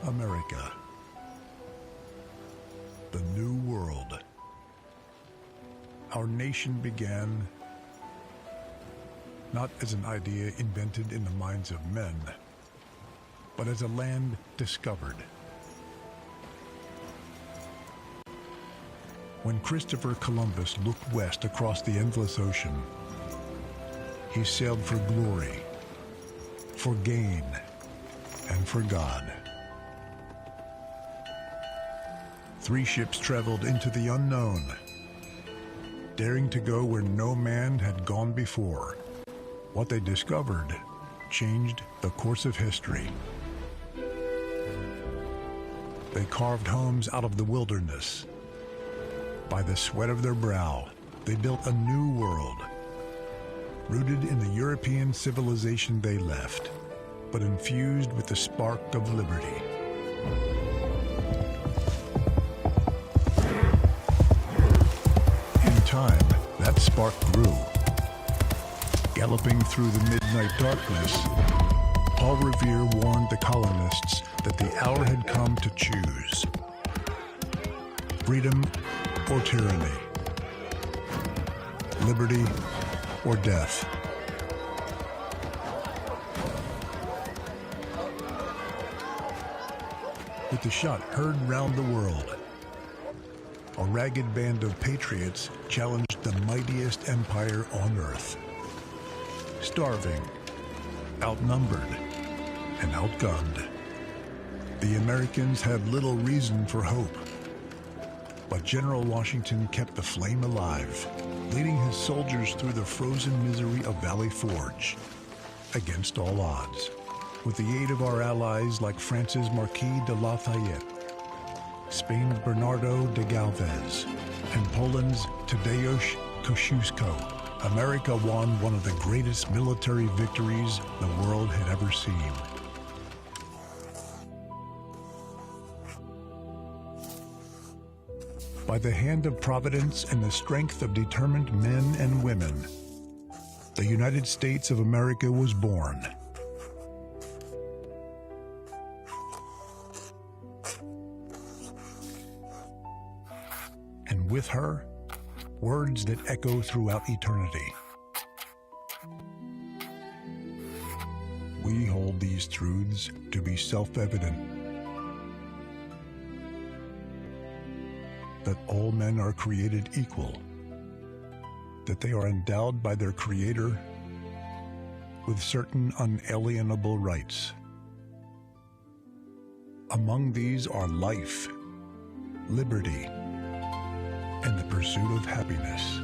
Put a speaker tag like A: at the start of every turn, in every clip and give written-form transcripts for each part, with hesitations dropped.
A: America, the New World. Our nation began not as an idea invented in the minds of men, but as a land discovered. When Christopher Columbus looked west across the endless ocean, he sailed for glory, for gain, and for God. 3 ships traveled into the unknown, daring to go where no man had gone before. What they discovered changed the course of history. They carved homes out of the wilderness. By the sweat of their brow, they built a new world, rooted in the European civilization they left, but infused with the spark of liberty. In time, that spark grew. Galloping through the midnight darkness, Paul Revere warned the colonists that the hour had come to choose: freedom or tyranny, liberty or death. With the shot heard round the world, a ragged band of patriots challenged the mightiest empire on earth. Starving, outnumbered, and outgunned, the Americans had little reason for hope. But General Washington kept the flame alive, leading his soldiers through the frozen misery of Valley Forge, against all odds. With the aid of our allies like France's Marquis de Lafayette, Spain's Bernardo de Galvez, and Poland's Tadeusz Kościuszko, America won one of the greatest military victories the world had ever seen. By the hand of Providence and the strength of determined men and women, the United States of America was born. And with her, words that echo throughout eternity. We hold these truths to be self-evident: that all men are created equal, that they are endowed by their Creator with certain unalienable rights. Among these are life, liberty, and the pursuit of happiness.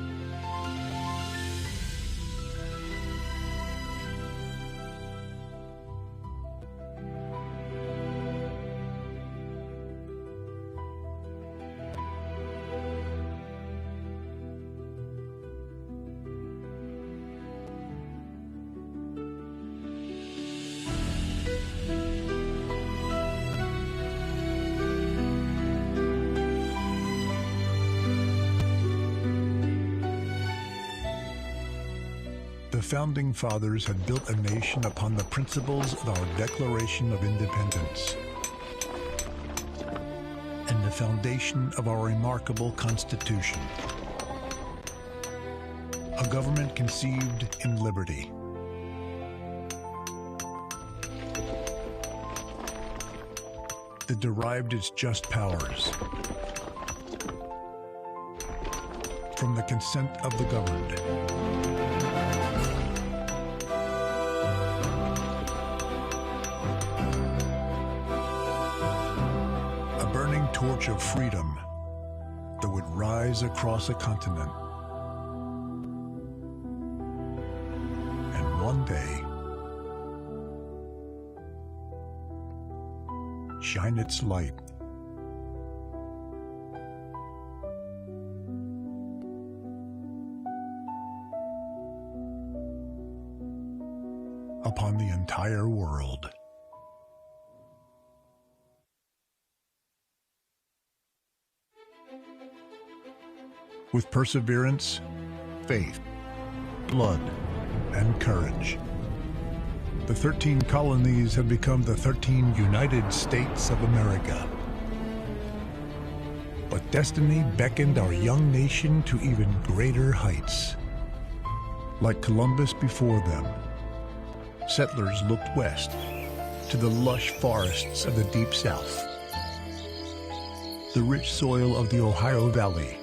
A: The Founding Fathers had built a nation upon the principles of our Declaration of Independence and the foundation of our remarkable Constitution. A government conceived in liberty, that derived its just powers from the consent of the governed. Torch of freedom that would rise across a continent, and one day shine its light upon the entire world. With perseverance, faith, blood, and courage, The 13 colonies have become the 13 United States of America. But destiny beckoned our young nation to even greater heights. Like Columbus before them, settlers looked west to the lush forests of the Deep South, the rich soil of the Ohio Valley,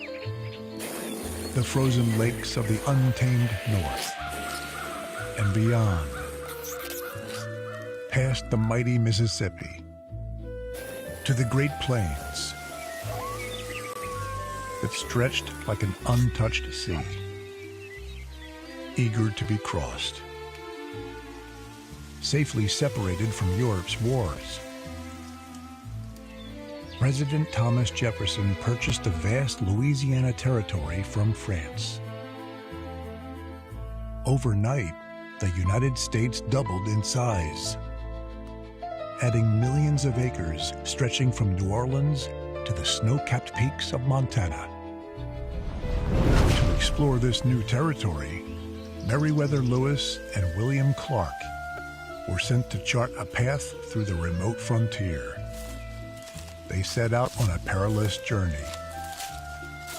A: the frozen lakes of the untamed North, and beyond, past the mighty Mississippi, to the Great Plains that stretched like an untouched sea, eager to be crossed, safely separated from Europe's wars. President Thomas Jefferson purchased the vast Louisiana territory from France. Overnight, the United States doubled in size, adding millions of acres stretching from New Orleans to the snow-capped peaks of Montana. To explore this new territory, Meriwether Lewis and William Clark were sent to chart a path through the remote frontier. They set out on a perilous journey.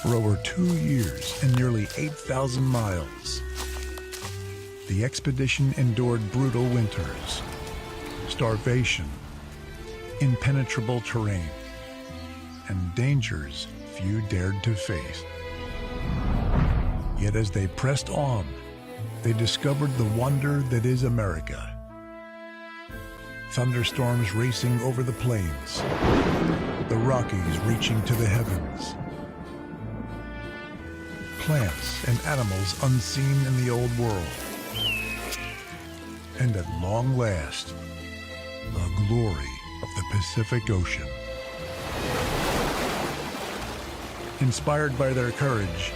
A: For over 2 years and nearly 8,000 miles, the expedition endured brutal winters, starvation, impenetrable terrain, and dangers few dared to face. Yet as they pressed on, they discovered the wonder that is America. Thunderstorms racing over the plains, the Rockies reaching to the heavens, plants and animals unseen in the old world, and at long last, the glory of the Pacific Ocean. Inspired by their courage,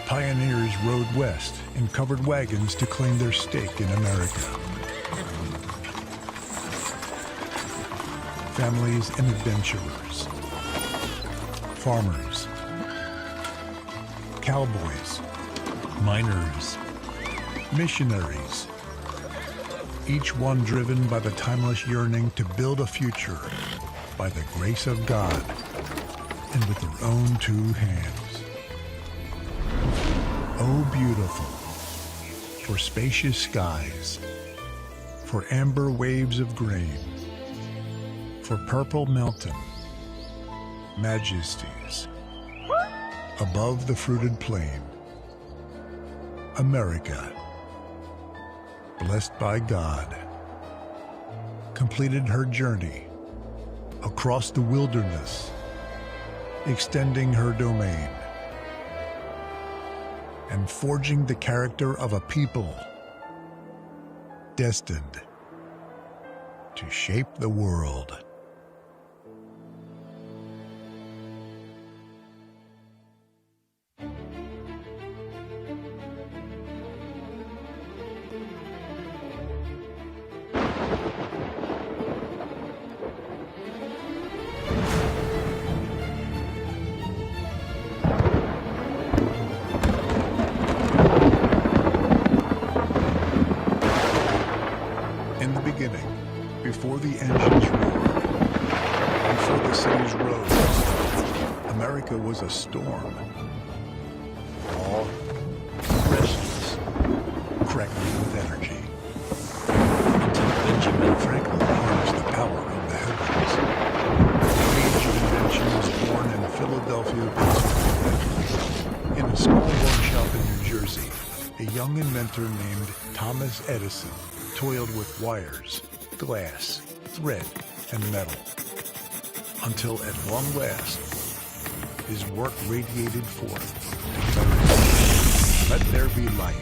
A: pioneers rode west in covered wagons to claim their stake in America. Families and adventurers, farmers, cowboys, miners, missionaries, each one driven by the timeless yearning to build a future by the grace of God and with their own 2 hands. Oh, beautiful, for spacious skies, for amber waves of grain, for purple mountain majesties above the fruited plain. America, blessed by God, completed her journey across the wilderness, extending her domain and forging the character of a people destined to shape the world. Before the engines roared, before the cities rose, America was a storm. Raw, restless, crackling with energy. Until Benjamin Franklin harnessed the power of the heavens. The age of invention was born in Philadelphia, Pennsylvania. In a small workshop in New Jersey, a young inventor named Thomas Edison toiled with wires, glass, thread, and metal, until at long last, his work radiated forth. Let there be light.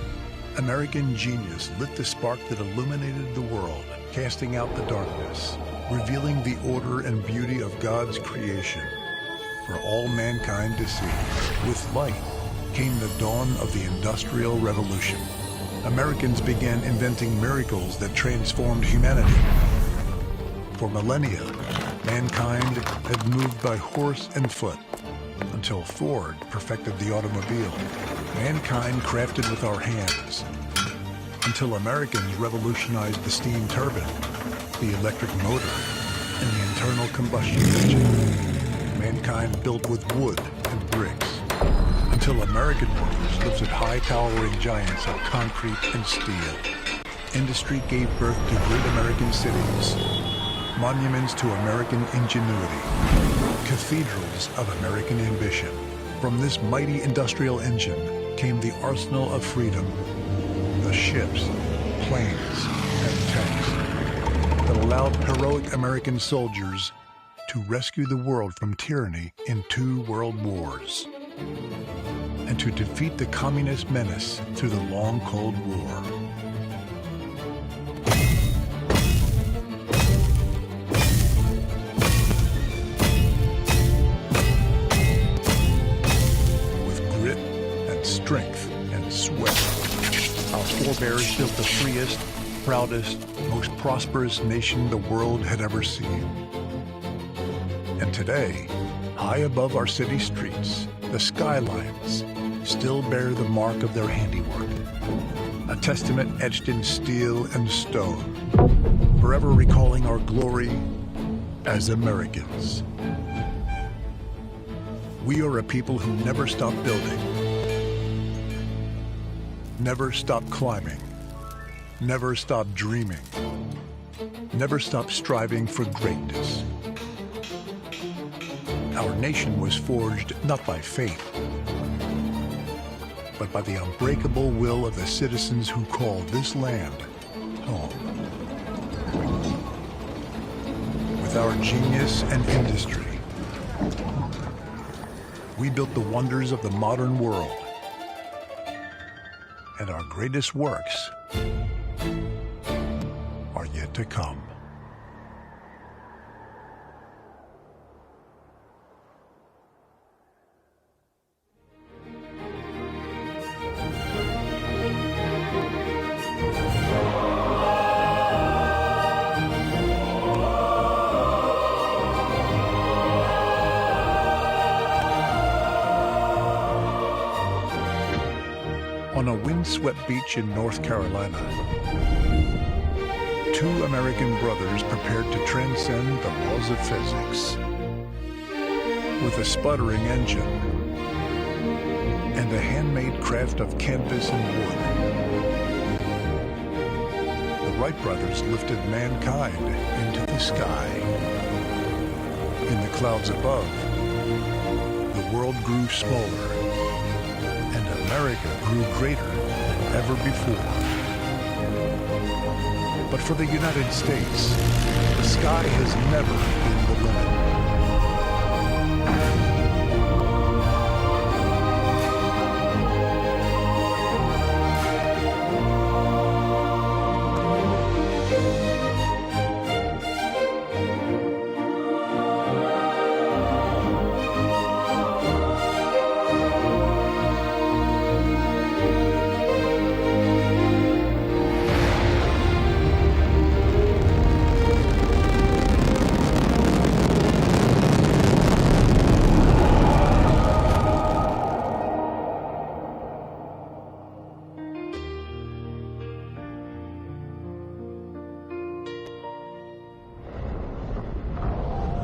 A: American genius lit the spark that illuminated the world, casting out the darkness, revealing the order and beauty of God's creation for all mankind to see. With light came the dawn of the Industrial Revolution. Americans began inventing miracles that transformed humanity. For millennia, mankind had moved by horse and foot until Ford perfected the automobile. Mankind crafted with our hands, until Americans revolutionized the steam turbine, the electric motor, and the internal combustion engine. Mankind built with wood and bricks, until American workers lifted high-towering giants of concrete and steel. Industry gave birth to great American cities, monuments to American ingenuity, cathedrals of American ambition. From this mighty industrial engine came the arsenal of freedom, the ships, planes, and tanks that allowed heroic American soldiers to rescue the world from tyranny in 2 world wars and to defeat the communist menace through the long Cold War. Strength and sweat, our forebears built the freest, proudest, most prosperous nation the world had ever seen. And today, high above our city streets, the skylines still bear the mark of their handiwork, a testament etched in steel and stone, forever recalling our glory as Americans. We are a people who never stop building, never stop climbing, never stop dreaming, never stop striving for greatness. Our nation was forged not by fate, but by the unbreakable will of the citizens who call this land home. With our genius and industry, we built the wonders of the modern world. And our greatest works are yet to come. On a windswept beach in North Carolina, 2 American brothers prepared to transcend the laws of physics. With a sputtering engine and a handmade craft of canvas and wood, the Wright brothers lifted mankind into the sky. In the clouds above, the world grew smaller, and America grew greater than ever before. But for the United States, the sky has never been the limit.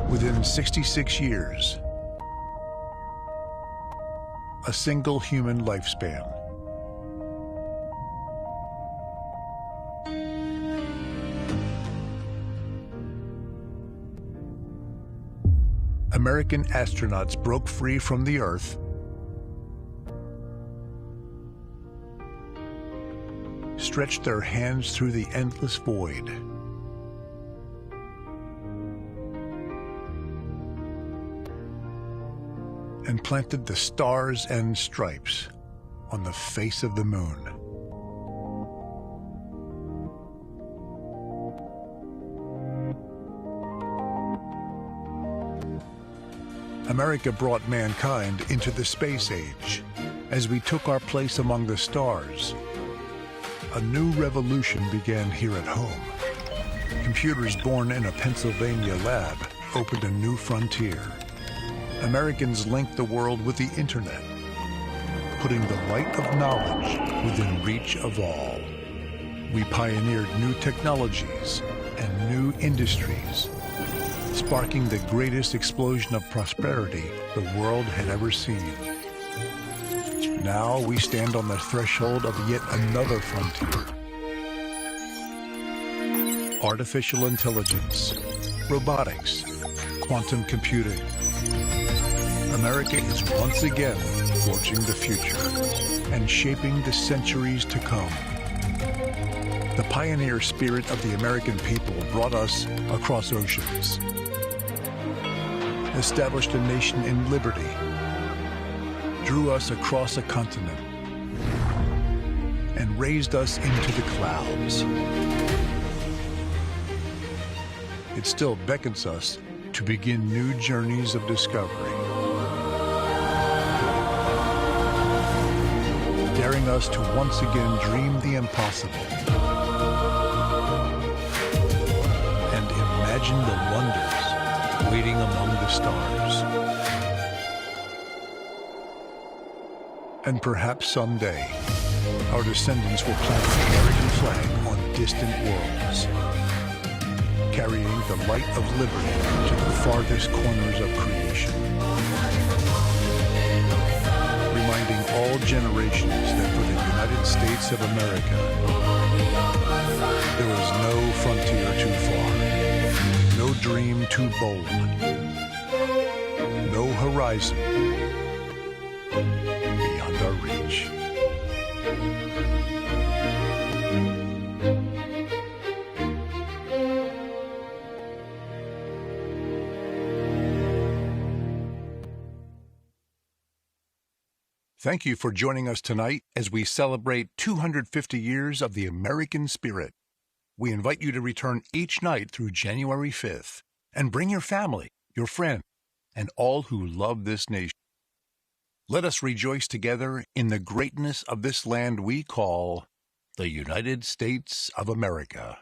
A: Within 66 years, a single human lifespan. American astronauts broke free from the Earth, stretched their hands through the endless void, and planted the stars and stripes on the face of the moon. America brought mankind into the space age as we took our place among the stars. A new revolution began here at home. Computers born in a Pennsylvania lab opened a new frontier. Americans linked the world with the internet, putting the light of knowledge within reach of all. We pioneered new technologies and new industries, sparking the greatest explosion of prosperity the world had ever seen. Now we stand on the threshold of yet another frontier. Artificial intelligence, robotics, quantum computing. America is once again forging the future and shaping the centuries to come. The pioneer spirit of the American people brought us across oceans, established a nation in liberty, drew us across a continent, and raised us into the clouds. It still beckons us to begin new journeys of discovery, daring us to once again dream the impossible and imagine the wonders waiting among the stars. And perhaps someday, our descendants will plant the American flag on distant worlds, carrying the light of liberty to the farthest corners of creation, reminding all generations that for the United States of America, there is no frontier too far, no dream too bold, no horizon beyond our reach. Thank you for joining us tonight as we celebrate 250 years of the American spirit. We invite you to return each night through January 5th and bring your family, your friends, and all who love this nation. Let us rejoice together in the greatness of this land we call the United States of America.